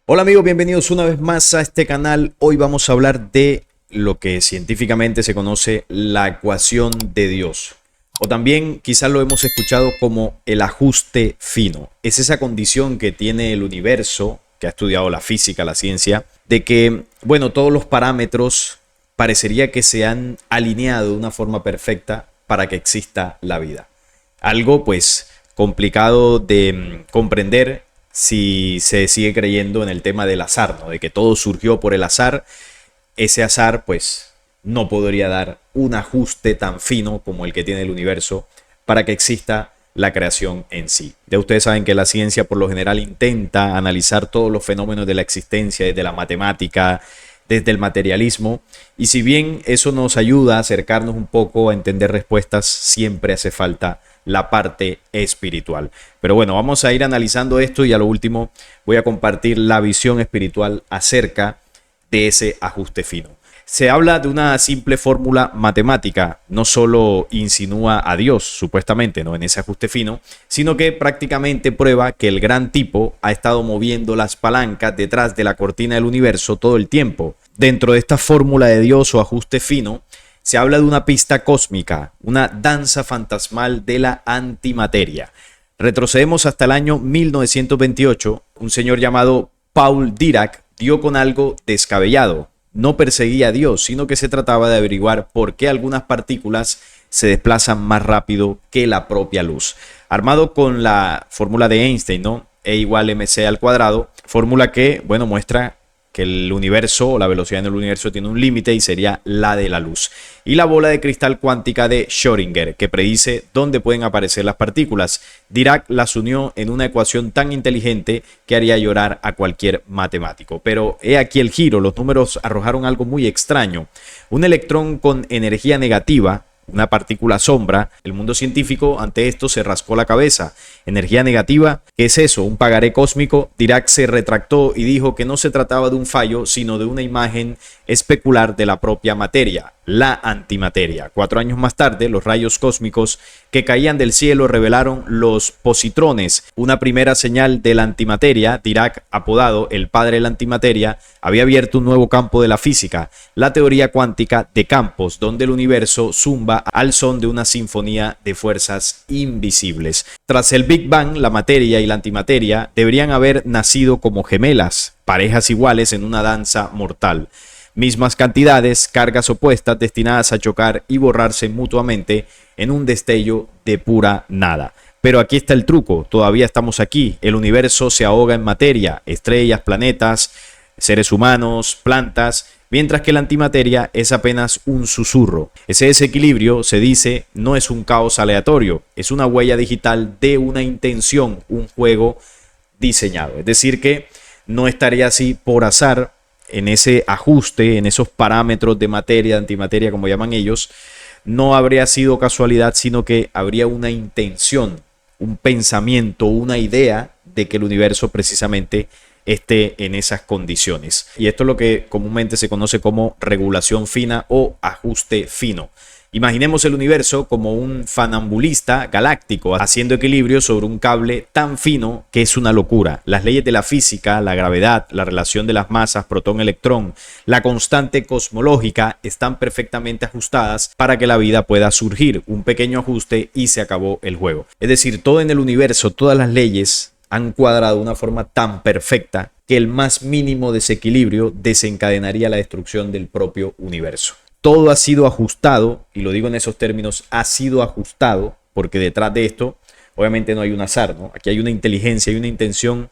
Hola amigos, bienvenidos una vez más a este canal. Hoy vamos a hablar de lo que científicamente se conoce la ecuación de Dios. O también quizás lo hemos escuchado como el ajuste fino. Es esa condición que tiene el universo, que ha estudiado la física, la ciencia, de que, bueno, todos los parámetros parecería que se han alineado de una forma perfecta para que exista la vida. Algo pues complicado de comprender si se sigue creyendo en el tema del azar, ¿no? De que todo surgió por el azar. Ese azar pues no podría dar un ajuste tan fino como el que tiene el universo para que exista la creación en sí. Ya ustedes saben que la ciencia por lo general intenta analizar todos los fenómenos de la existencia, desde la matemática, desde el materialismo, y si bien eso nos ayuda a acercarnos un poco a entender respuestas, siempre hace falta la parte espiritual. Pero bueno, vamos a ir analizando esto y a lo último voy a compartir la visión espiritual acerca de ese ajuste fino. Se habla de una simple fórmula matemática, no solo insinúa a Dios, supuestamente, ¿no?, en ese ajuste fino, sino que prácticamente prueba que el gran tipo ha estado moviendo las palancas detrás de la cortina del universo todo el tiempo. Dentro de esta fórmula de Dios o ajuste fino, se habla de una pista cósmica, una danza fantasmal de la antimateria. Retrocedemos hasta el año 1928, un señor llamado Paul Dirac dio con algo descabellado. No perseguía a Dios, sino que se trataba de averiguar por qué algunas partículas se desplazan más rápido que la propia luz. Armado con la fórmula de Einstein, ¿no? E igual mc al cuadrado, fórmula que, bueno, muestra que el universo o la velocidad en el universo tiene un límite y sería la de la luz. Y la bola de cristal cuántica de Schrödinger, que predice dónde pueden aparecer las partículas. Dirac las unió en una ecuación tan inteligente que haría llorar a cualquier matemático. Pero he aquí el giro, los números arrojaron algo muy extraño. Un electrón con energía negativa, una partícula sombra. El mundo científico ante esto se rascó la cabeza. Energía negativa, ¿qué es eso? ¿Un pagaré cósmico? Dirac se retractó y dijo que no se trataba de un fallo, sino de una imagen especular de la propia materia, la antimateria. 4 años más tarde, los rayos cósmicos que caían del cielo revelaron los positrones, una primera señal de la antimateria. Dirac, apodado el padre de la antimateria, había abierto un nuevo campo de la física, la teoría cuántica de campos, donde el universo zumba al son de una sinfonía de fuerzas invisibles. Tras el Big Bang, la materia y la antimateria deberían haber nacido como gemelas, parejas iguales en una danza mortal. Mismas cantidades, cargas opuestas destinadas a chocar y borrarse mutuamente en un destello de pura nada. Pero aquí está el truco, todavía estamos aquí, el universo se ahoga en materia, estrellas, planetas, seres humanos, plantas, mientras que la antimateria es apenas un susurro. Ese desequilibrio, se dice, no es un caos aleatorio, es una huella digital de una intención, un juego diseñado. Es decir que no estaría así por azar en ese ajuste, en esos parámetros de materia, de antimateria, como llaman ellos. No habría sido casualidad, sino que habría una intención, un pensamiento, una idea de que el universo precisamente esté en esas condiciones. Y esto es lo que comúnmente se conoce como regulación fina o ajuste fino. Imaginemos el universo como un funambulista galáctico haciendo equilibrio sobre un cable tan fino que es una locura. Las leyes de la física, la gravedad, la relación de las masas protón-electrón, la constante cosmológica están perfectamente ajustadas para que la vida pueda surgir. Un pequeño ajuste y se acabó el juego. Es decir, todo en el universo, todas las leyes han cuadrado de una forma tan perfecta que el más mínimo desequilibrio desencadenaría la destrucción del propio universo. Todo ha sido ajustado, y lo digo en esos términos, ha sido ajustado, porque detrás de esto obviamente no hay un azar, ¿no? Aquí hay una inteligencia, hay una intención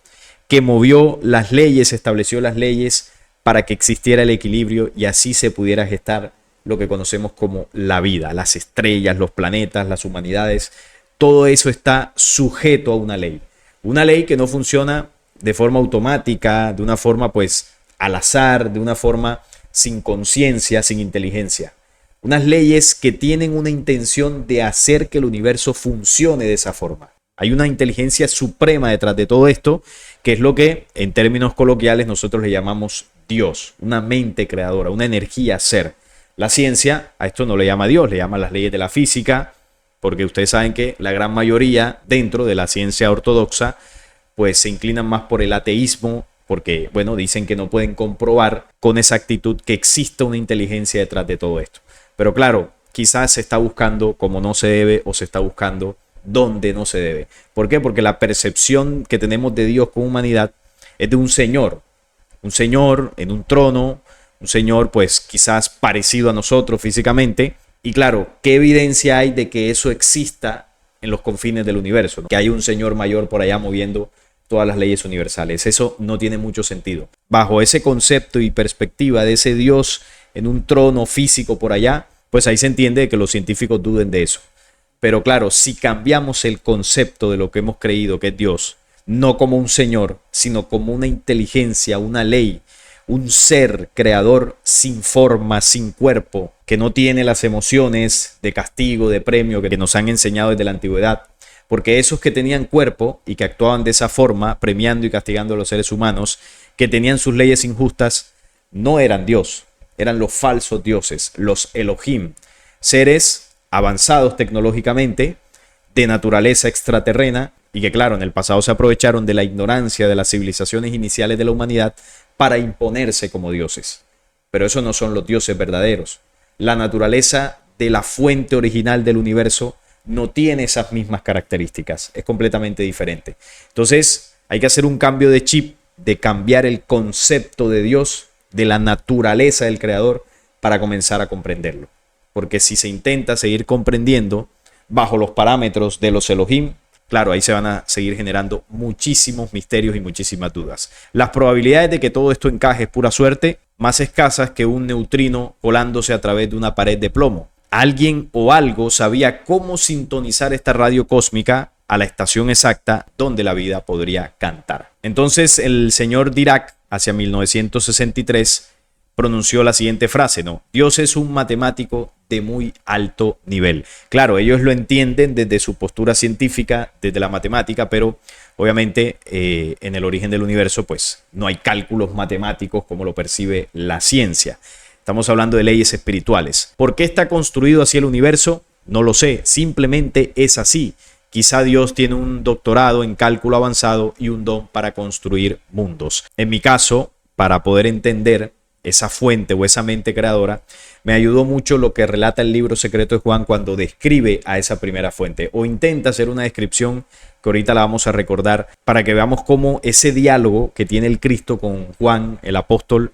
que movió las leyes, estableció las leyes para que existiera el equilibrio y así se pudiera gestar lo que conocemos como la vida, las estrellas, los planetas, las humanidades. Todo eso está sujeto a una ley. Una ley que no funciona de forma automática, de una forma pues al azar, de una forma sin conciencia, sin inteligencia. Unas leyes que tienen una intención de hacer que el universo funcione de esa forma. Hay una inteligencia suprema detrás de todo esto, que es lo que en términos coloquiales nosotros le llamamos Dios, una mente creadora, una energía ser. La ciencia a esto no le llama Dios, le llama las leyes de la física, porque ustedes saben que la gran mayoría dentro de la ciencia ortodoxa pues se inclinan más por el ateísmo, porque, bueno, dicen que no pueden comprobar con exactitud que exista una inteligencia detrás de todo esto. Pero claro, quizás se está buscando como no se debe o se está buscando donde no se debe. ¿Por qué? Porque la percepción que tenemos de Dios como humanidad es de un señor en un trono, un señor pues quizás parecido a nosotros físicamente. Y claro, ¿qué evidencia hay de que eso exista en los confines del universo, ¿no? Que hay un señor mayor por allá moviendo todas las leyes universales. Eso no tiene mucho sentido. Bajo ese concepto y perspectiva de ese Dios en un trono físico por allá, pues ahí se entiende que los científicos duden de eso. Pero claro, si cambiamos el concepto de lo que hemos creído que es Dios, no como un señor, sino como una inteligencia, una ley, un ser creador sin forma, sin cuerpo, que no tiene las emociones de castigo, de premio que nos han enseñado desde la antigüedad. Porque esos que tenían cuerpo y que actuaban de esa forma, premiando y castigando a los seres humanos, que tenían sus leyes injustas, no eran Dios, eran los falsos dioses, los Elohim, seres avanzados tecnológicamente, de naturaleza extraterrena, y que claro, en el pasado se aprovecharon de la ignorancia de las civilizaciones iniciales de la humanidad para imponerse como dioses. Pero esos no son los dioses verdaderos. La naturaleza de la fuente original del universo no tiene esas mismas características, es completamente diferente. Entonces hay que hacer un cambio de chip, de cambiar el concepto de Dios, de la naturaleza del creador, para comenzar a comprenderlo. Porque si se intenta seguir comprendiendo bajo los parámetros de los Elohim, claro, ahí se van a seguir generando muchísimos misterios y muchísimas dudas. Las probabilidades de que todo esto encaje es pura suerte, más escasas que un neutrino colándose a través de una pared de plomo. Alguien o algo sabía cómo sintonizar esta radio cósmica a la estación exacta donde la vida podría cantar. Entonces el señor Dirac, hacia 1963, pronunció la siguiente frase, ¿no? Dios es un matemático de muy alto nivel. Claro, ellos lo entienden desde su postura científica, desde la matemática, pero obviamente en el origen del universo pues no hay cálculos matemáticos como lo percibe la ciencia. Estamos hablando de leyes espirituales. ¿Por qué está construido así el universo? No lo sé, simplemente es así. Quizá Dios tiene un doctorado en cálculo avanzado y un don para construir mundos. En mi caso, para poder entender esa fuente o esa mente creadora, me ayudó mucho lo que relata el libro secreto de Juan cuando describe a esa primera fuente o intenta hacer una descripción que ahorita la vamos a recordar para que veamos cómo ese diálogo que tiene el Cristo con Juan, el apóstol,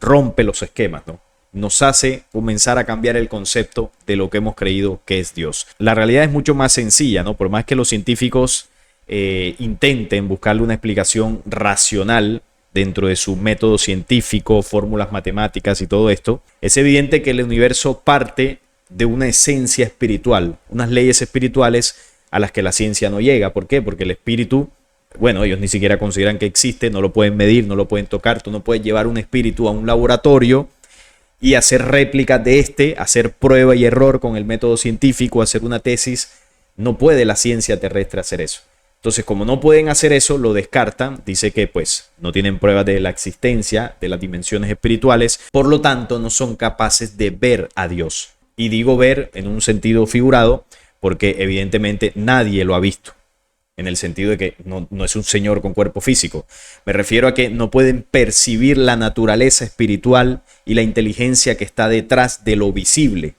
rompe los esquemas, ¿no? Nos hace comenzar a cambiar el concepto de lo que hemos creído que es Dios. La realidad es mucho más sencilla, ¿no? Por más que los científicos intenten buscarle una explicación racional dentro de su método científico, fórmulas matemáticas y todo esto, es evidente que el universo parte de una esencia espiritual, unas leyes espirituales a las que la ciencia no llega. ¿Por qué? Porque el espíritu, bueno, ellos ni siquiera consideran que existe, no lo pueden medir, no lo pueden tocar. Tú no puedes llevar un espíritu a un laboratorio y hacer réplicas de hacer prueba y error con el método científico, hacer una tesis. No puede la ciencia terrestre hacer eso. Entonces, como no pueden hacer eso, lo descartan. Dice que pues no tienen pruebas de la existencia de las dimensiones espirituales. Por lo tanto, no son capaces de ver a Dios. Y digo ver en un sentido figurado porque evidentemente nadie lo ha visto. En el sentido de que no es un señor con cuerpo físico. Me refiero a que no pueden percibir la naturaleza espiritual y la inteligencia que está detrás de lo visible.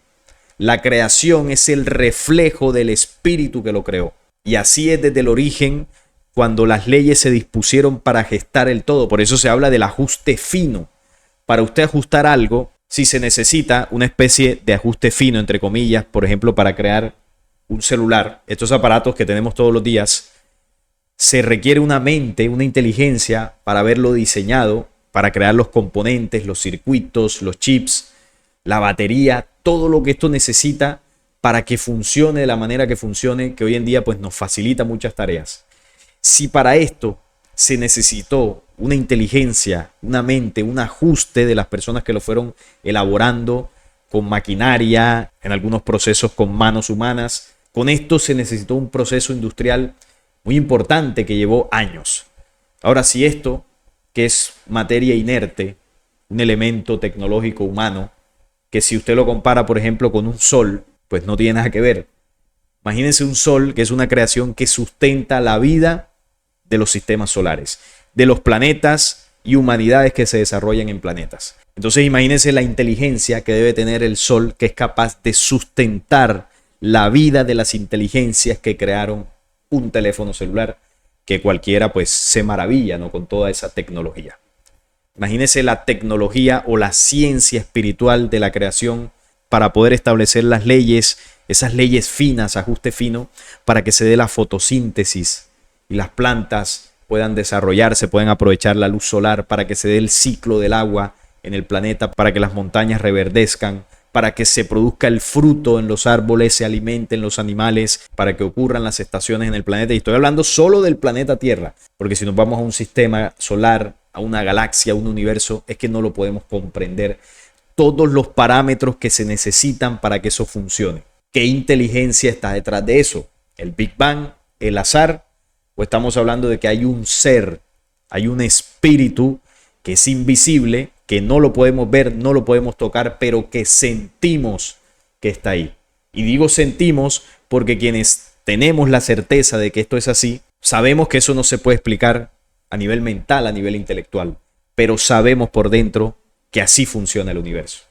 La creación es el reflejo del espíritu que lo creó. Y así es desde el origen, cuando las leyes se dispusieron para gestar el todo. Por eso se habla del ajuste fino. Para usted ajustar algo, si se necesita una especie de ajuste fino, entre comillas, por ejemplo, para crear un celular, estos aparatos que tenemos todos los días, se requiere una mente, una inteligencia para haberlo diseñado, para crear los componentes, los circuitos, los chips, la batería, todo lo que esto necesita para que funcione de la manera que funcione, que hoy en día pues nos facilita muchas tareas. Si para esto se necesitó una inteligencia, una mente, un ajuste de las personas que lo fueron elaborando con maquinaria, en algunos procesos con manos humanas, con esto se necesitó un proceso industrial muy importante que llevó años. Ahora, si esto, que es materia inerte, un elemento tecnológico humano, que si usted lo compara, por ejemplo, con un sol, pues no tiene nada que ver. Imagínense un sol que es una creación que sustenta la vida de los sistemas solares, de los planetas y humanidades que se desarrollan en planetas. Entonces imagínense la inteligencia que debe tener el Sol, que es capaz de sustentar la vida de las inteligencias que crearon un teléfono celular, que cualquiera pues se maravilla, ¿no?, con toda esa tecnología. Imagínense la tecnología o la ciencia espiritual de la creación para poder establecer las leyes, esas leyes finas, ajuste fino, para que se dé la fotosíntesis y las plantas puedan desarrollarse, puedan aprovechar la luz solar, para que se dé el ciclo del agua en el planeta, para que las montañas reverdezcan, para que se produzca el fruto en los árboles, se alimenten los animales, para que ocurran las estaciones en el planeta. Y estoy hablando solo del planeta Tierra, porque si nos vamos a un sistema solar, a una galaxia, a un universo, es que no lo podemos comprender todos los parámetros que se necesitan para que eso funcione. ¿Qué inteligencia está detrás de eso? ¿El Big Bang? ¿El azar? ¿O estamos hablando de que hay un ser, hay un espíritu que es invisible, que no lo podemos ver, no lo podemos tocar, pero que sentimos que está ahí? Y digo sentimos porque quienes tenemos la certeza de que esto es así, sabemos que eso no se puede explicar a nivel mental, a nivel intelectual, pero sabemos por dentro que así funciona el universo.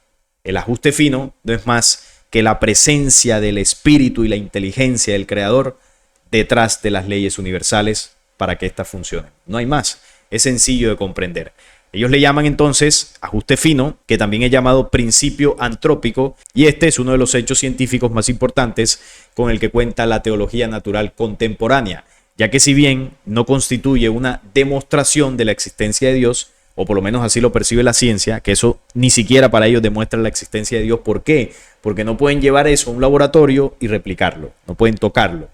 El ajuste fino no es más que la presencia del espíritu y la inteligencia del creador detrás de las leyes universales para que éstas funcionen. No hay más. Es sencillo de comprender. Ellos le llaman entonces ajuste fino, que también es llamado principio antrópico, y este es uno de los hechos científicos más importantes con el que cuenta la teología natural contemporánea, ya que si bien no constituye una demostración de la existencia de Dios, o por lo menos así lo percibe la ciencia, que eso ni siquiera para ellos demuestra la existencia de Dios. ¿Por qué? Porque no pueden llevar eso a un laboratorio y replicarlo, no pueden tocarlo.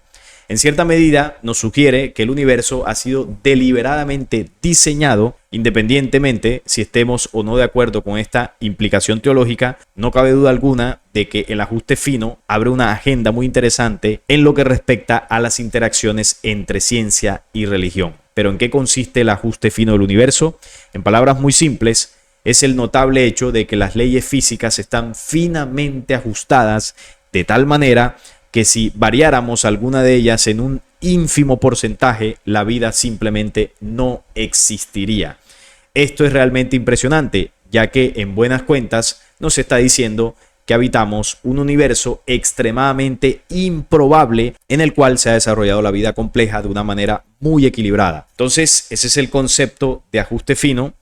En cierta medida nos sugiere que el universo ha sido deliberadamente diseñado, independientemente si estemos o no de acuerdo con esta implicación teológica. No cabe duda alguna de que el ajuste fino abre una agenda muy interesante en lo que respecta a las interacciones entre ciencia y religión. ¿Pero en qué consiste el ajuste fino del universo? En palabras muy simples, es el notable hecho de que las leyes físicas están finamente ajustadas de tal manera que si variáramos alguna de ellas en un ínfimo porcentaje, la vida simplemente no existiría. Esto es realmente impresionante, ya que en buenas cuentas nos está diciendo que habitamos un universo extremadamente improbable en el cual se ha desarrollado la vida compleja de una manera muy equilibrada. Entonces, ese es el concepto de ajuste fino,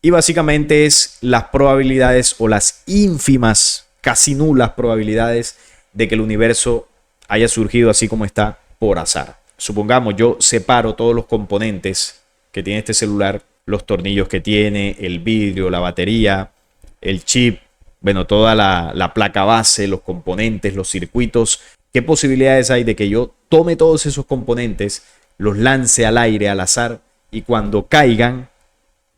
y básicamente es las probabilidades o las ínfimas, casi nulas probabilidades de que el universo haya surgido así como está por azar. Supongamos, yo separo todos los componentes que tiene este celular, los tornillos que tiene, el vidrio, la batería, el chip, bueno, toda la placa base, los componentes, los circuitos. ¿Qué posibilidades hay de que yo tome todos esos componentes, los lance al aire al azar, y cuando caigan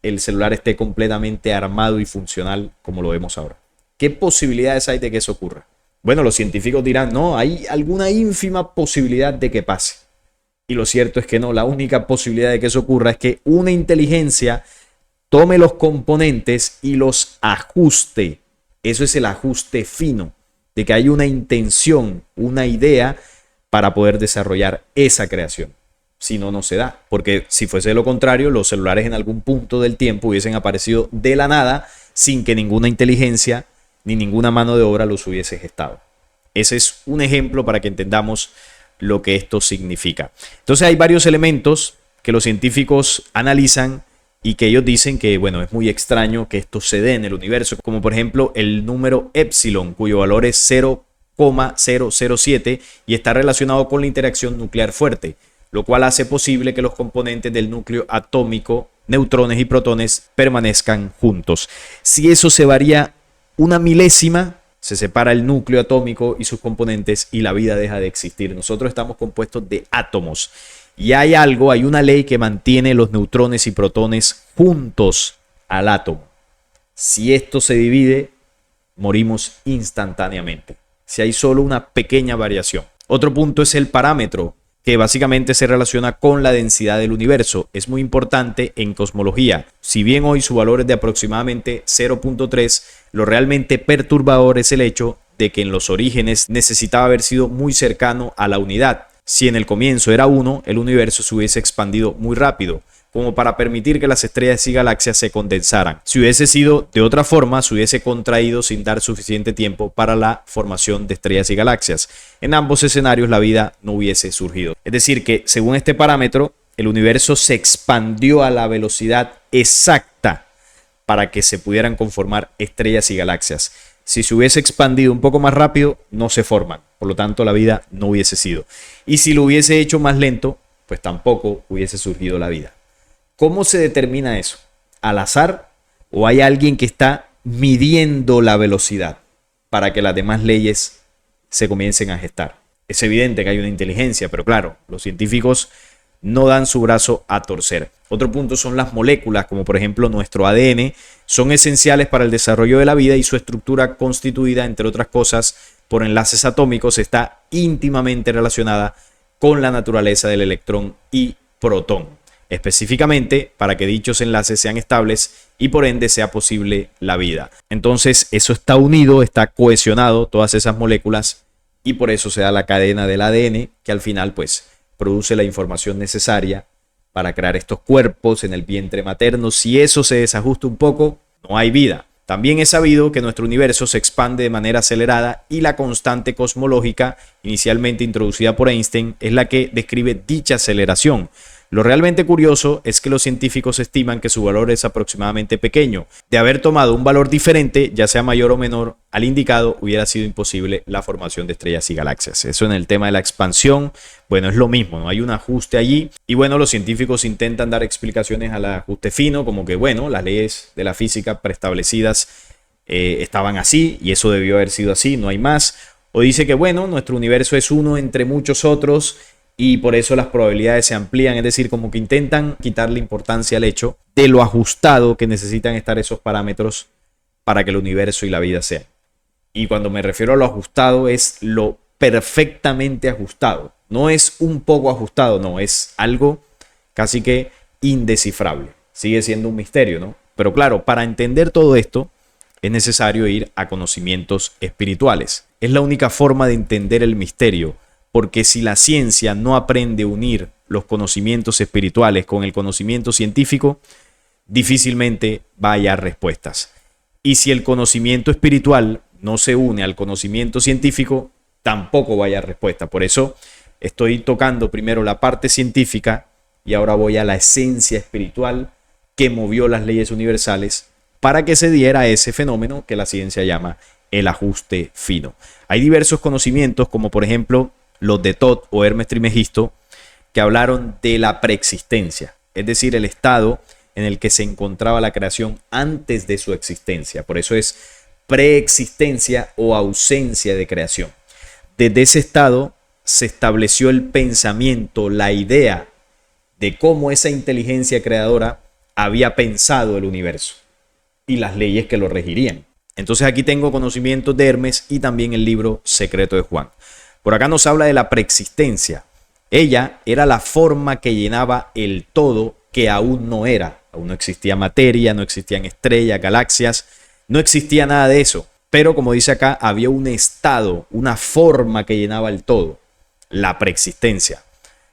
el celular esté completamente armado y funcional como lo vemos ahora? ¿Qué posibilidades hay de que eso ocurra? Bueno, los científicos dirán, no, hay alguna ínfima posibilidad de que pase. Y lo cierto es que no, la única posibilidad de que eso ocurra es que una inteligencia tome los componentes y los ajuste. Eso es el ajuste fino, de que hay una intención, una idea para poder desarrollar esa creación. Si no, no se da. Porque si fuese lo contrario, los celulares en algún punto del tiempo hubiesen aparecido de la nada sin que ninguna inteligencia ni ninguna mano de obra los hubiese gestado. Ese es un ejemplo para que entendamos lo que esto significa. Entonces hay varios elementos que los científicos analizan y que ellos dicen que, bueno, es muy extraño que esto se dé en el universo, como por ejemplo el número epsilon, cuyo valor es 0,007 y está relacionado con la interacción nuclear fuerte, lo cual hace posible que los componentes del núcleo atómico, neutrones y protones, permanezcan juntos. Si eso se varía una milésima, se separa el núcleo atómico y sus componentes y la vida deja de existir. Nosotros estamos compuestos de átomos y hay una ley que mantiene los neutrones y protones juntos al átomo. Si esto se divide, morimos instantáneamente, si hay solo una pequeña variación. Otro punto es el parámetro, que básicamente se relaciona con la densidad del universo. Es muy importante en cosmología. Si bien hoy su valor es de aproximadamente 0,3, lo realmente perturbador es el hecho de que en los orígenes necesitaba haber sido muy cercano a la unidad. Si en el comienzo era 1, el universo se hubiese expandido muy rápido. como para permitir que las estrellas y galaxias se condensaran. Si hubiese sido de otra forma, se hubiese contraído sin dar suficiente tiempo para la formación de estrellas y galaxias. En ambos escenarios la vida no hubiese surgido. Es decir, que según este parámetro, el universo se expandió a la velocidad exacta para que se pudieran conformar estrellas y galaxias. Si se hubiese expandido un poco más rápido, no se forman. Por lo tanto, la vida no hubiese sido. Y si lo hubiese hecho más lento, pues tampoco hubiese surgido la vida. ¿Cómo se determina eso? ¿Al azar? ¿O hay alguien que está midiendo la velocidad para que las demás leyes se comiencen a gestar? Es evidente que hay una inteligencia, pero claro, los científicos no dan su brazo a torcer. Otro punto son las moléculas, como por ejemplo nuestro ADN, son esenciales para el desarrollo de la vida y su estructura constituida, entre otras cosas, por enlaces atómicos, está íntimamente relacionada con la naturaleza del electrón y protón, específicamente para que dichos enlaces sean estables y por ende sea posible la vida. Entonces eso está unido, está cohesionado, todas esas moléculas, y por eso se da la cadena del ADN que al final pues produce la información necesaria para crear estos cuerpos en el vientre materno. Si eso se desajusta un poco, no hay vida. También es sabido que nuestro universo se expande de manera acelerada y la constante cosmológica, inicialmente introducida por Einstein, es la que describe dicha aceleración. Lo realmente curioso es que los científicos estiman que su valor es aproximadamente pequeño. De haber tomado un valor diferente, ya sea mayor o menor al indicado, hubiera sido imposible la formación de estrellas y galaxias. Eso en el tema de la expansión, bueno, es lo mismo, ¿no? Hay un ajuste allí y bueno, los científicos intentan dar explicaciones al ajuste fino, como que bueno, las leyes de la física preestablecidas estaban así y eso debió haber sido así, no hay más. O dice que bueno, nuestro universo es uno entre muchos otros y por eso las probabilidades se amplían, es decir, como que intentan quitarle importancia al hecho de lo ajustado que necesitan estar esos parámetros para que el universo y la vida sean. Y cuando me refiero a lo ajustado es lo perfectamente ajustado, no es un poco ajustado, no, es algo casi que indescifrable, sigue siendo un misterio, ¿no? Pero claro, para entender todo esto es necesario ir a conocimientos espirituales, es la única forma de entender el misterio. Porque si la ciencia no aprende a unir los conocimientos espirituales con el conocimiento científico, difícilmente va a hallar respuestas. Y si el conocimiento espiritual no se une al conocimiento científico, tampoco va a hallar respuesta. Por eso estoy tocando primero la parte científica y ahora voy a la esencia espiritual que movió las leyes universales para que se diera ese fenómeno que la ciencia llama el ajuste fino. Hay diversos conocimientos, como por ejemplo los de Thoth o Hermes Trismegisto, que hablaron de la preexistencia, es decir, el estado en el que se encontraba la creación antes de su existencia. Por eso es preexistencia o ausencia de creación. Desde ese estado se estableció el pensamiento, la idea de cómo esa inteligencia creadora había pensado el universo y las leyes que lo regirían. Entonces aquí tengo conocimientos de Hermes y también el libro Secreto de Juan. Por acá nos habla de la preexistencia. Ella era la forma que llenaba el todo que aún no era. Aún no existía materia, no existían estrellas, galaxias, no existía nada de eso. Pero como dice acá, había un estado, una forma que llenaba el todo, la preexistencia.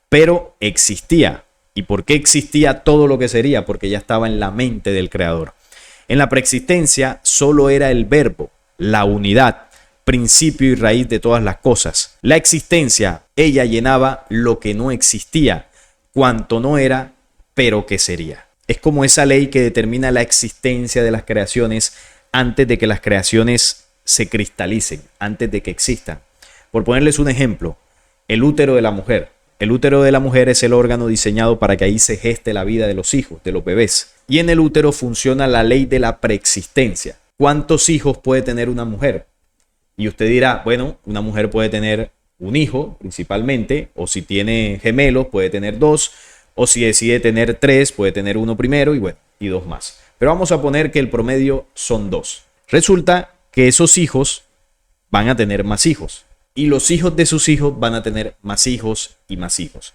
Pero existía. ¿Y por qué existía todo lo que sería? Porque ya estaba en la mente del creador. En la preexistencia solo era el verbo, la unidad, principio y raíz de todas las cosas. La existencia, ella llenaba lo que no existía, cuanto no era, pero que sería. Es como esa ley que determina la existencia de las creaciones antes de que las creaciones se cristalicen, antes de que existan. Por ponerles un ejemplo, el útero de la mujer. El útero de la mujer es el órgano diseñado para que ahí se geste la vida de los hijos, de los bebés. Y en el útero funciona la ley de la preexistencia. ¿Cuántos hijos puede tener una mujer? Y usted dirá, bueno, una mujer puede tener un hijo principalmente, o si tiene gemelos puede tener dos, o si decide tener tres puede tener uno primero y bueno, y dos más. Pero vamos a poner que el promedio son dos. Resulta que esos hijos van a tener más hijos y los hijos de sus hijos van a tener más hijos y más hijos.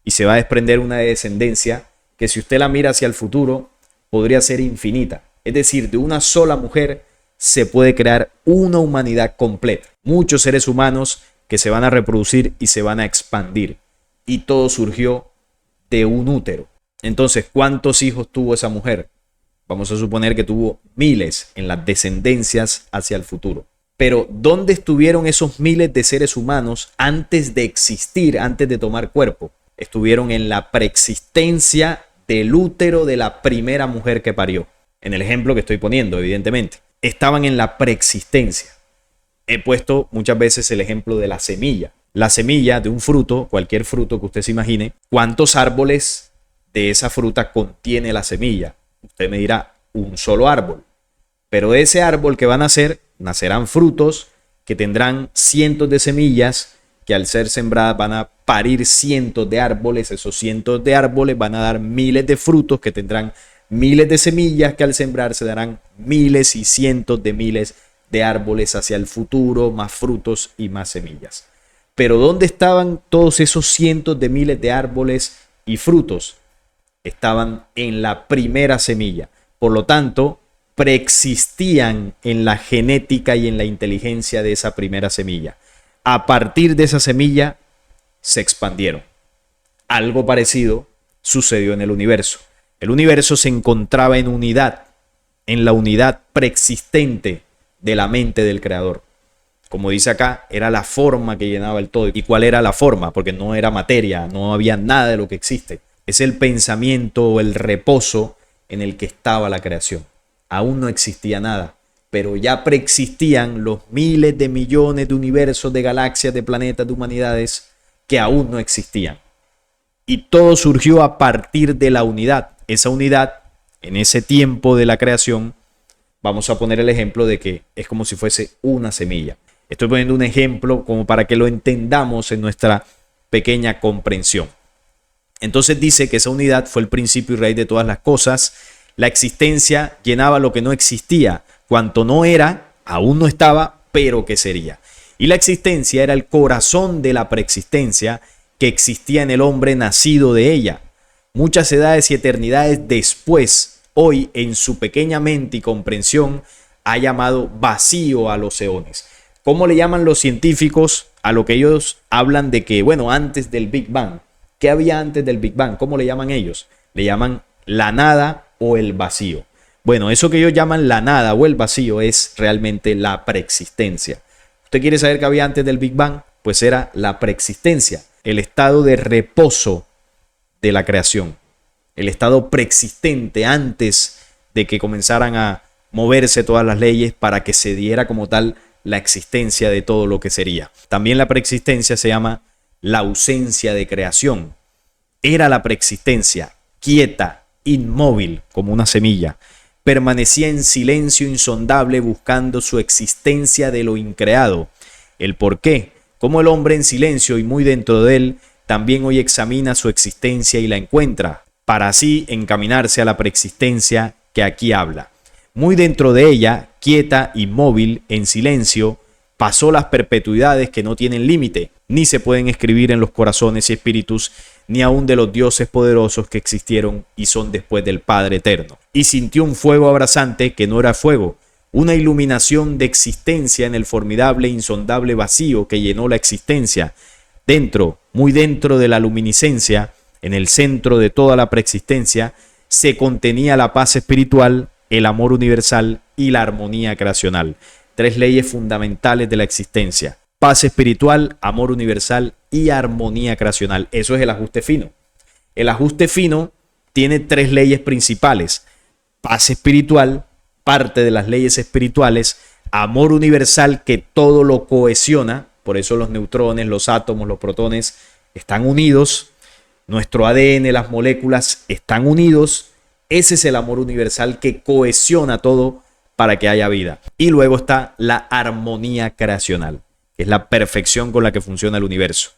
Y se va a desprender una descendencia que si usted la mira hacia el futuro podría ser infinita. Es decir, de una sola mujer se puede crear una humanidad completa. Muchos seres humanos que se van a reproducir y se van a expandir. Y todo surgió de un útero. Entonces, ¿cuántos hijos tuvo esa mujer? Vamos a suponer que tuvo miles en las descendencias hacia el futuro. Pero ¿dónde estuvieron esos miles de seres humanos antes de existir, antes de tomar cuerpo? Estuvieron en la preexistencia del útero de la primera mujer que parió. En el ejemplo que estoy poniendo, evidentemente. Estaban en la preexistencia. He puesto muchas veces el ejemplo de la semilla. La semilla de un fruto, cualquier fruto que usted se imagine, ¿cuántos árboles de esa fruta contiene la semilla? Usted me dirá, un solo árbol. Pero de ese árbol que van a nacer, nacerán frutos que tendrán cientos de semillas que al ser sembradas van a parir cientos de árboles. Esos cientos de árboles van a dar miles de frutos que tendrán miles de semillas que al sembrarse darán miles y cientos de miles de árboles hacia el futuro, más frutos y más semillas. Pero ¿dónde estaban todos esos cientos de miles de árboles y frutos? Estaban en la primera semilla. Por lo tanto, preexistían en la genética y en la inteligencia de esa primera semilla. A partir de esa semilla se expandieron. Algo parecido sucedió en el universo. El universo se encontraba en unidad, en la unidad preexistente de la mente del creador. Como dice acá, era la forma que llenaba el todo. ¿Y cuál era la forma? Porque no era materia, no había nada de lo que existe. Es el pensamiento o el reposo en el que estaba la creación. Aún no existía nada, pero ya preexistían los miles de millones de universos, de galaxias, de planetas, de humanidades que aún no existían. Y todo surgió a partir de la unidad. Esa unidad, en ese tiempo de la creación, vamos a poner el ejemplo de que es como si fuese una semilla. Estoy poniendo un ejemplo como para que lo entendamos en nuestra pequeña comprensión. Entonces dice que esa unidad fue el principio y raíz de todas las cosas. La existencia llenaba lo que no existía. Cuanto no era, aún no estaba, pero que sería. Y la existencia era el corazón de la preexistencia que existía en el hombre nacido de ella. Muchas edades y eternidades después, hoy en su pequeña mente y comprensión, ha llamado vacío a los eones. ¿Cómo le llaman los científicos a lo que ellos hablan de que, bueno, antes del Big Bang? ¿Qué había antes del Big Bang? ¿Cómo le llaman ellos? Le llaman la nada o el vacío. Bueno, eso que ellos llaman la nada o el vacío es realmente la preexistencia. ¿Usted quiere saber qué había antes del Big Bang? Pues era la preexistencia, el estado de reposo de la creación, el estado preexistente antes de que comenzaran a moverse todas las leyes para que se diera como tal la existencia de todo lo que sería. También la preexistencia se llama la ausencia de creación. Era la preexistencia, quieta, inmóvil, como una semilla. Permanecía en silencio insondable buscando su existencia de lo increado. El por qué, como el hombre en silencio y muy dentro de él, también hoy examina su existencia y la encuentra, para así encaminarse a la preexistencia que aquí habla. Muy dentro de ella, quieta, inmóvil, en silencio, pasó las perpetuidades que no tienen límite, ni se pueden escribir en los corazones y espíritus, ni aun de los dioses poderosos que existieron y son después del Padre eterno. Y sintió un fuego abrasante que no era fuego, una iluminación de existencia en el formidable e insondable vacío que llenó la existencia. Dentro, muy dentro de la luminiscencia, en el centro de toda la preexistencia, se contenía la paz espiritual, el amor universal y la armonía creacional. Tres leyes fundamentales de la existencia: paz espiritual, amor universal y armonía creacional. Eso es el ajuste fino. El ajuste fino tiene tres leyes principales: paz espiritual, parte de las leyes espirituales; amor universal, que todo lo cohesiona, por eso los neutrones, los átomos, los protones están unidos, nuestro ADN, las moléculas están unidos. Ese es el amor universal que cohesiona todo para que haya vida. Y luego está la armonía creacional, que es la perfección con la que funciona el universo.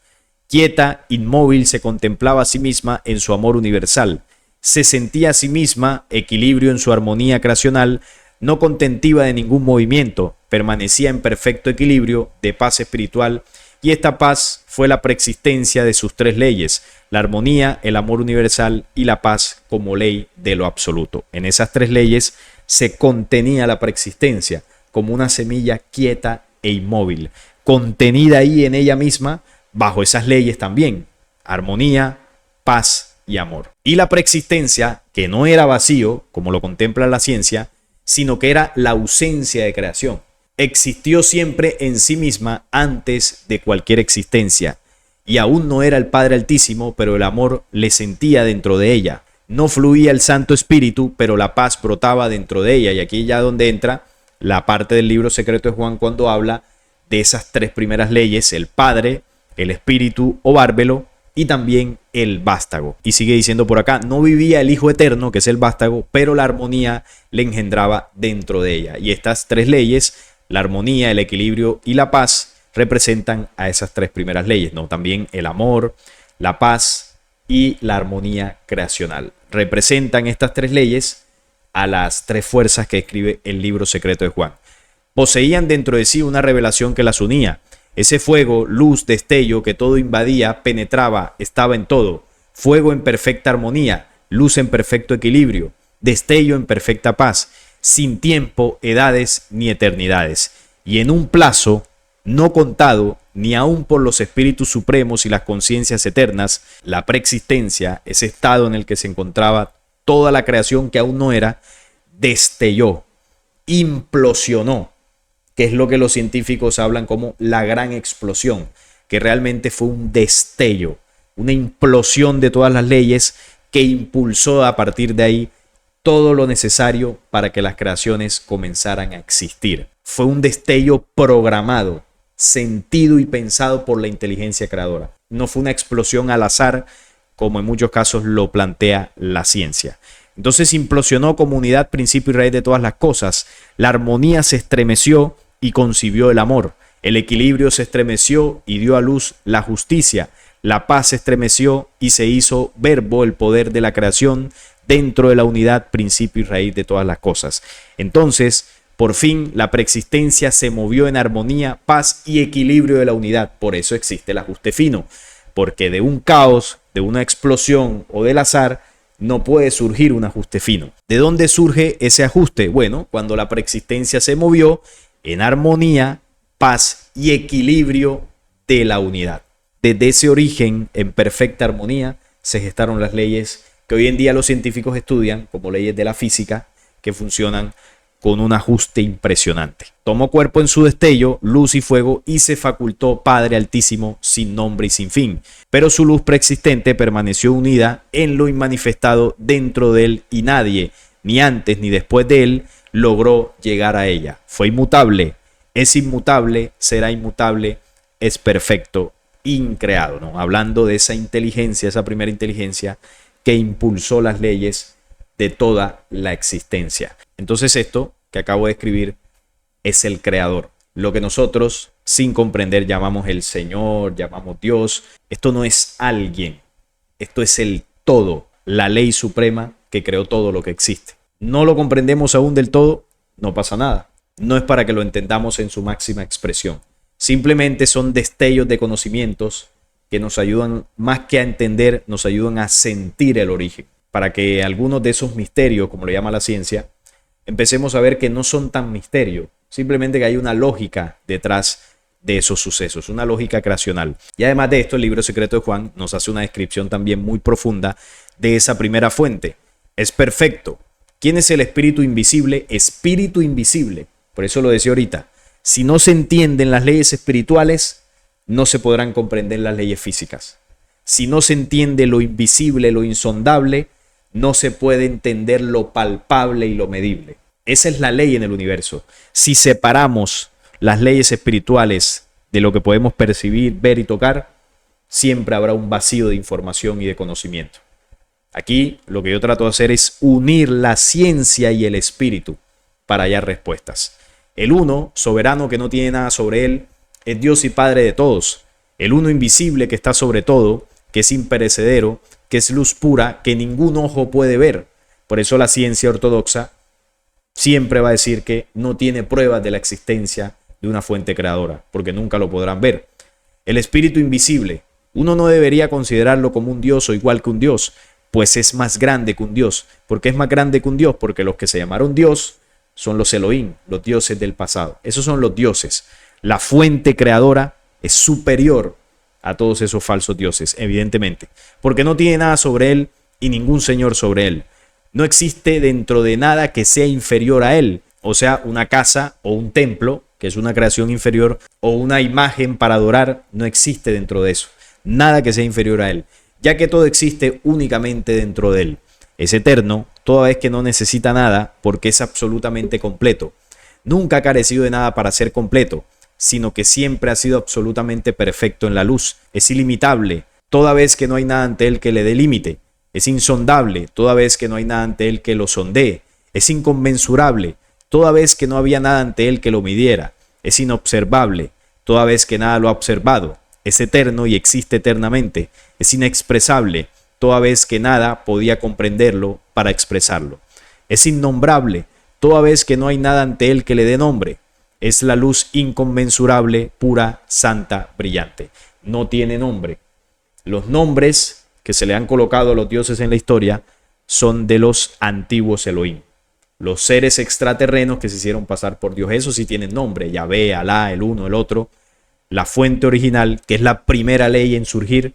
Quieta, inmóvil, se contemplaba a sí misma en su amor universal. Se sentía a sí misma equilibrio en su armonía creacional, no contentiva de ningún movimiento, permanecía en perfecto equilibrio de paz espiritual, y esta paz fue la preexistencia de sus tres leyes: la armonía, el amor universal y la paz como ley de lo absoluto. En esas tres leyes se contenía la preexistencia como una semilla quieta e inmóvil, contenida ahí en ella misma, bajo esas leyes también: armonía, paz y amor. Y la preexistencia, que no era vacío, como lo contempla la ciencia, sino que era la ausencia de creación. Existió siempre en sí misma antes de cualquier existencia, y aún no era el Padre Altísimo, pero el amor le sentía dentro de ella. No fluía el Santo Espíritu, pero la paz brotaba dentro de ella. Y aquí ya donde entra la parte del libro secreto de Juan cuando habla de esas tres primeras leyes: el Padre, el Espíritu o Bárbelo y también el vástago. Y sigue diciendo por acá: no vivía el Hijo Eterno, que es el vástago, pero la armonía le engendraba dentro de ella. Y estas tres leyes, la armonía, el equilibrio y la paz, representan a esas tres primeras leyes, ¿no? También el amor, la paz y la armonía creacional. Representan estas tres leyes a las tres fuerzas que escribe el libro secreto de Juan. Poseían dentro de sí una revelación que las unía. Ese fuego, luz, destello que todo invadía, penetraba, estaba en todo. Fuego en perfecta armonía, luz en perfecto equilibrio, destello en perfecta paz, sin tiempo, edades ni eternidades. Y en un plazo no contado, ni aun por los espíritus supremos y las conciencias eternas, la preexistencia, ese estado en el que se encontraba toda la creación que aún no era, destelló, implosionó, que es lo que los científicos hablan como la gran explosión, que realmente fue un destello, una implosión de todas las leyes que impulsó a partir de ahí todo lo necesario para que las creaciones comenzaran a existir. Fue un destello programado, sentido y pensado por la inteligencia creadora. No fue una explosión al azar, como en muchos casos lo plantea la ciencia. Entonces implosionó como unidad, principio y raíz de todas las cosas. La armonía se estremeció y concibió el amor. El equilibrio se estremeció y dio a luz la justicia. La paz se estremeció y se hizo verbo, el poder de la creación, dentro de la unidad, principio y raíz de todas las cosas. Entonces, por fin, la preexistencia se movió en armonía, paz y equilibrio de la unidad. Por eso existe el ajuste fino, porque de un caos, de una explosión o del azar, no puede surgir un ajuste fino. ¿De dónde surge ese ajuste? Bueno, cuando la preexistencia se movió en armonía, paz y equilibrio de la unidad. Desde ese origen, en perfecta armonía, se gestaron las leyes que hoy en día los científicos estudian como leyes de la física, que funcionan con un ajuste impresionante. Tomó cuerpo en su destello, luz y fuego, y se facultó Padre Altísimo sin nombre y sin fin. Pero su luz preexistente permaneció unida en lo inmanifestado dentro de él, y nadie, ni antes ni después de él, logró llegar a ella. Fue inmutable, es inmutable, será inmutable, es perfecto, increado, ¿no? Hablando de esa inteligencia, esa primera inteligencia que impulsó las leyes de toda la existencia. Entonces esto que acabo de escribir es el creador. Lo que nosotros, sin comprender, llamamos el Señor, llamamos Dios. Esto no es alguien. Esto es el todo, la ley suprema que creó todo lo que existe. No lo comprendemos aún del todo, no pasa nada. No es para que lo entendamos en su máxima expresión. Simplemente son destellos de conocimientos que nos ayudan, más que a entender, nos ayudan a sentir el origen. Para que algunos de esos misterios, como le llama la ciencia, empecemos a ver que no son tan misterios, simplemente que hay una lógica detrás de esos sucesos, una lógica creacional. Y además de esto, el libro secreto de Juan nos hace una descripción también muy profunda de esa primera fuente. Es perfecto. ¿Quién es el espíritu invisible? Espíritu invisible. Por eso lo decía ahorita. Si no se entienden las leyes espirituales, no se podrán comprender las leyes físicas. Si no se entiende lo invisible, lo insondable, no se puede entender lo palpable y lo medible. Esa es la ley en el universo. Si separamos las leyes espirituales de lo que podemos percibir, ver y tocar, siempre habrá un vacío de información y de conocimiento. Aquí lo que yo trato de hacer es unir la ciencia y el espíritu para hallar respuestas. El uno, soberano que no tiene nada sobre él, es Dios y Padre de todos. El uno invisible que está sobre todo, que es imperecedero, que es luz pura, que ningún ojo puede ver. Por eso la ciencia ortodoxa siempre va a decir que no tiene pruebas de la existencia de una fuente creadora, porque nunca lo podrán ver. El espíritu invisible, uno no debería considerarlo como un dios o igual que un dios, pues es más grande que un dios. ¿Por qué es más grande que un dios? Porque los que se llamaron dios son los Elohim, los dioses del pasado. Esos son los dioses. La fuente creadora es superior a todos esos falsos dioses, evidentemente, porque no tiene nada sobre él y ningún señor sobre él. No existe dentro de nada que sea inferior a él, o sea, una casa o un templo, que es una creación inferior, o una imagen para adorar, no existe dentro de eso. Nada que sea inferior a él, ya que todo existe únicamente dentro de él. Es eterno, toda vez que no necesita nada, porque es absolutamente completo. Nunca ha carecido de nada para ser completo, sino que siempre ha sido absolutamente perfecto en la luz. Es ilimitable, toda vez que no hay nada ante él que le dé límite. Es insondable, toda vez que no hay nada ante él que lo sondee. Es inconmensurable, toda vez que no había nada ante él que lo midiera. Es inobservable, toda vez que nada lo ha observado. Es eterno y existe eternamente. Es inexpresable, toda vez que nada podía comprenderlo para expresarlo. Es innombrable, toda vez que no hay nada ante él que le dé nombre. Es la luz inconmensurable, pura, santa, brillante. No tiene nombre. Los nombres que se le han colocado a los dioses en la historia son de los antiguos Elohim. Los seres extraterrenos que se hicieron pasar por Dios, esos sí tienen nombre. Yahvé, Alá, el uno, el otro. La fuente original, que es la primera ley en surgir,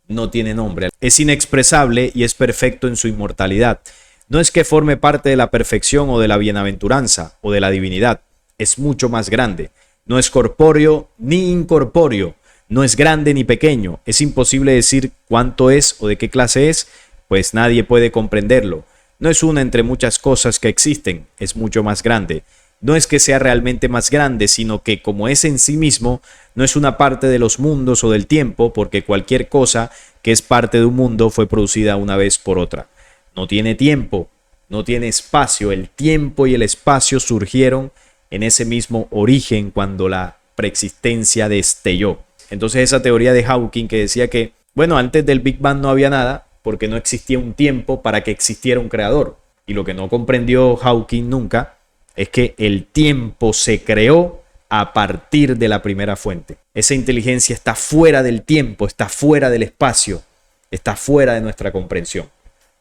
no tiene nombre. Es inexpresable y es perfecto en su inmortalidad. No es que forme parte de la perfección o de la bienaventuranza o de la divinidad. Es mucho más grande. No es corpóreo ni incorpóreo. No es grande ni pequeño. Es imposible decir cuánto es o de qué clase es, pues nadie puede comprenderlo. No es una entre muchas cosas que existen. Es mucho más grande. No es que sea realmente más grande, sino que como es en sí mismo, no es una parte de los mundos o del tiempo, porque cualquier cosa que es parte de un mundo fue producida una vez por otra. No tiene tiempo, no tiene espacio. El tiempo y el espacio surgieron en ese mismo origen cuando la preexistencia destelló. Entonces esa teoría de Hawking que decía que, bueno, antes del Big Bang no había nada porque no existía un tiempo para que existiera un creador. Y lo que no comprendió Hawking nunca es que el tiempo se creó a partir de la primera fuente. Esa inteligencia está fuera del tiempo, está fuera del espacio, está fuera de nuestra comprensión.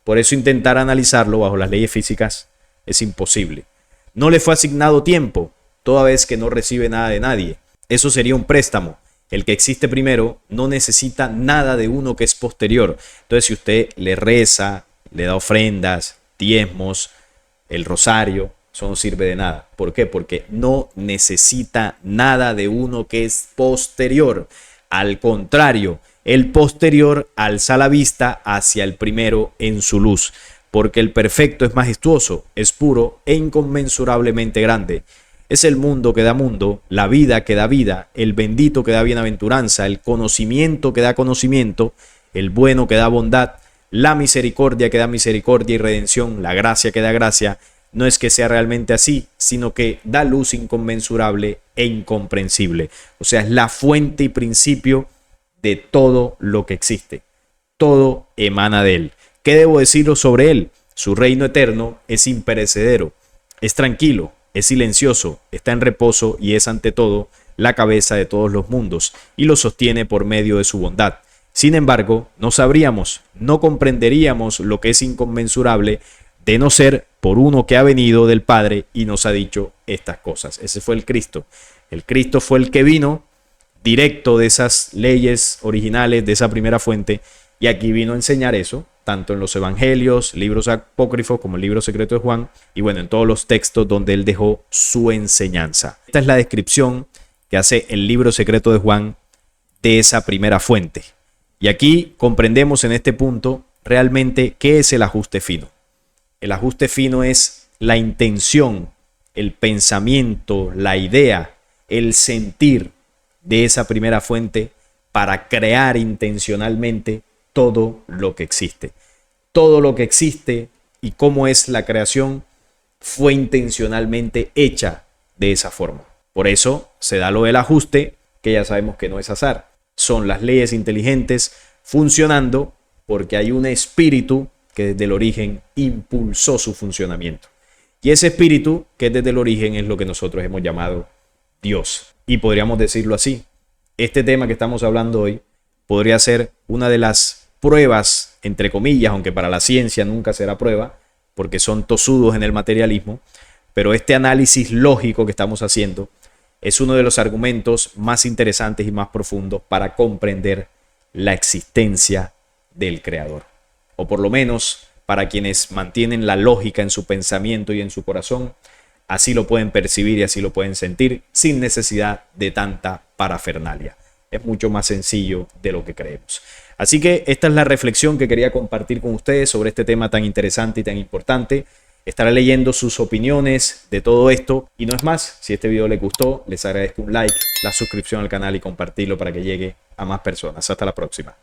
Por eso intentar analizarlo bajo las leyes físicas es imposible. No le fue asignado tiempo, toda vez que no recibe nada de nadie. Eso sería un préstamo. El que existe primero no necesita nada de uno que es posterior. Entonces, si usted le reza, le da ofrendas, diezmos, el rosario, eso no sirve de nada. ¿Por qué? Porque no necesita nada de uno que es posterior. Al contrario, el posterior alza la vista hacia el primero en su luz, porque el perfecto es majestuoso, es puro e inconmensurablemente grande. Es el mundo que da mundo, la vida que da vida, el bendito que da bienaventuranza, el conocimiento que da conocimiento, el bueno que da bondad, la misericordia que da misericordia y redención, la gracia que da gracia. No es que sea realmente así, sino que da luz inconmensurable e incomprensible. O sea, es la fuente y principio de todo lo que existe. Todo emana de él. ¿Qué debo deciros sobre él? Su reino eterno es imperecedero, es tranquilo, es silencioso, está en reposo y es ante todo la cabeza de todos los mundos y lo sostiene por medio de su bondad. Sin embargo, no sabríamos, no comprenderíamos lo que es inconmensurable de no ser por uno que ha venido del Padre y nos ha dicho estas cosas. Ese fue el Cristo. El Cristo fue el que vino directo de esas leyes originales, de esa primera fuente, y aquí vino a enseñar eso, tanto en los evangelios, libros apócrifos, como el libro secreto de Juan, y bueno, en todos los textos donde él dejó su enseñanza. Esta es la descripción que hace el libro secreto de Juan de esa primera fuente. Y aquí comprendemos en este punto realmente qué es el ajuste fino. El ajuste fino es la intención, el pensamiento, la idea, el sentir de esa primera fuente para crear intencionalmente todo lo que existe. Todo lo que existe y cómo es la creación fue intencionalmente hecha de esa forma. Por eso se da lo del ajuste, que ya sabemos que no es azar. Son las leyes inteligentes funcionando porque hay un espíritu que desde el origen impulsó su funcionamiento. Y ese espíritu que desde el origen es lo que nosotros hemos llamado Dios. Y podríamos decirlo así. Este tema que estamos hablando hoy podría ser una de las pruebas, entre comillas, aunque para la ciencia nunca será prueba, porque son tosudos en el materialismo, pero este análisis lógico que estamos haciendo es uno de los argumentos más interesantes y más profundos para comprender la existencia del Creador. o por lo menos para quienes mantienen la lógica en su pensamiento y en su corazón, así lo pueden percibir y así lo pueden sentir sin necesidad de tanta parafernalia. Es mucho más sencillo de lo que creemos. Así que esta es la reflexión que quería compartir con ustedes sobre este tema tan interesante y tan importante. Estaré leyendo sus opiniones de todo esto. Y no es más, si este video les gustó, les agradezco un like, la suscripción al canal y compartirlo para que llegue a más personas. Hasta la próxima.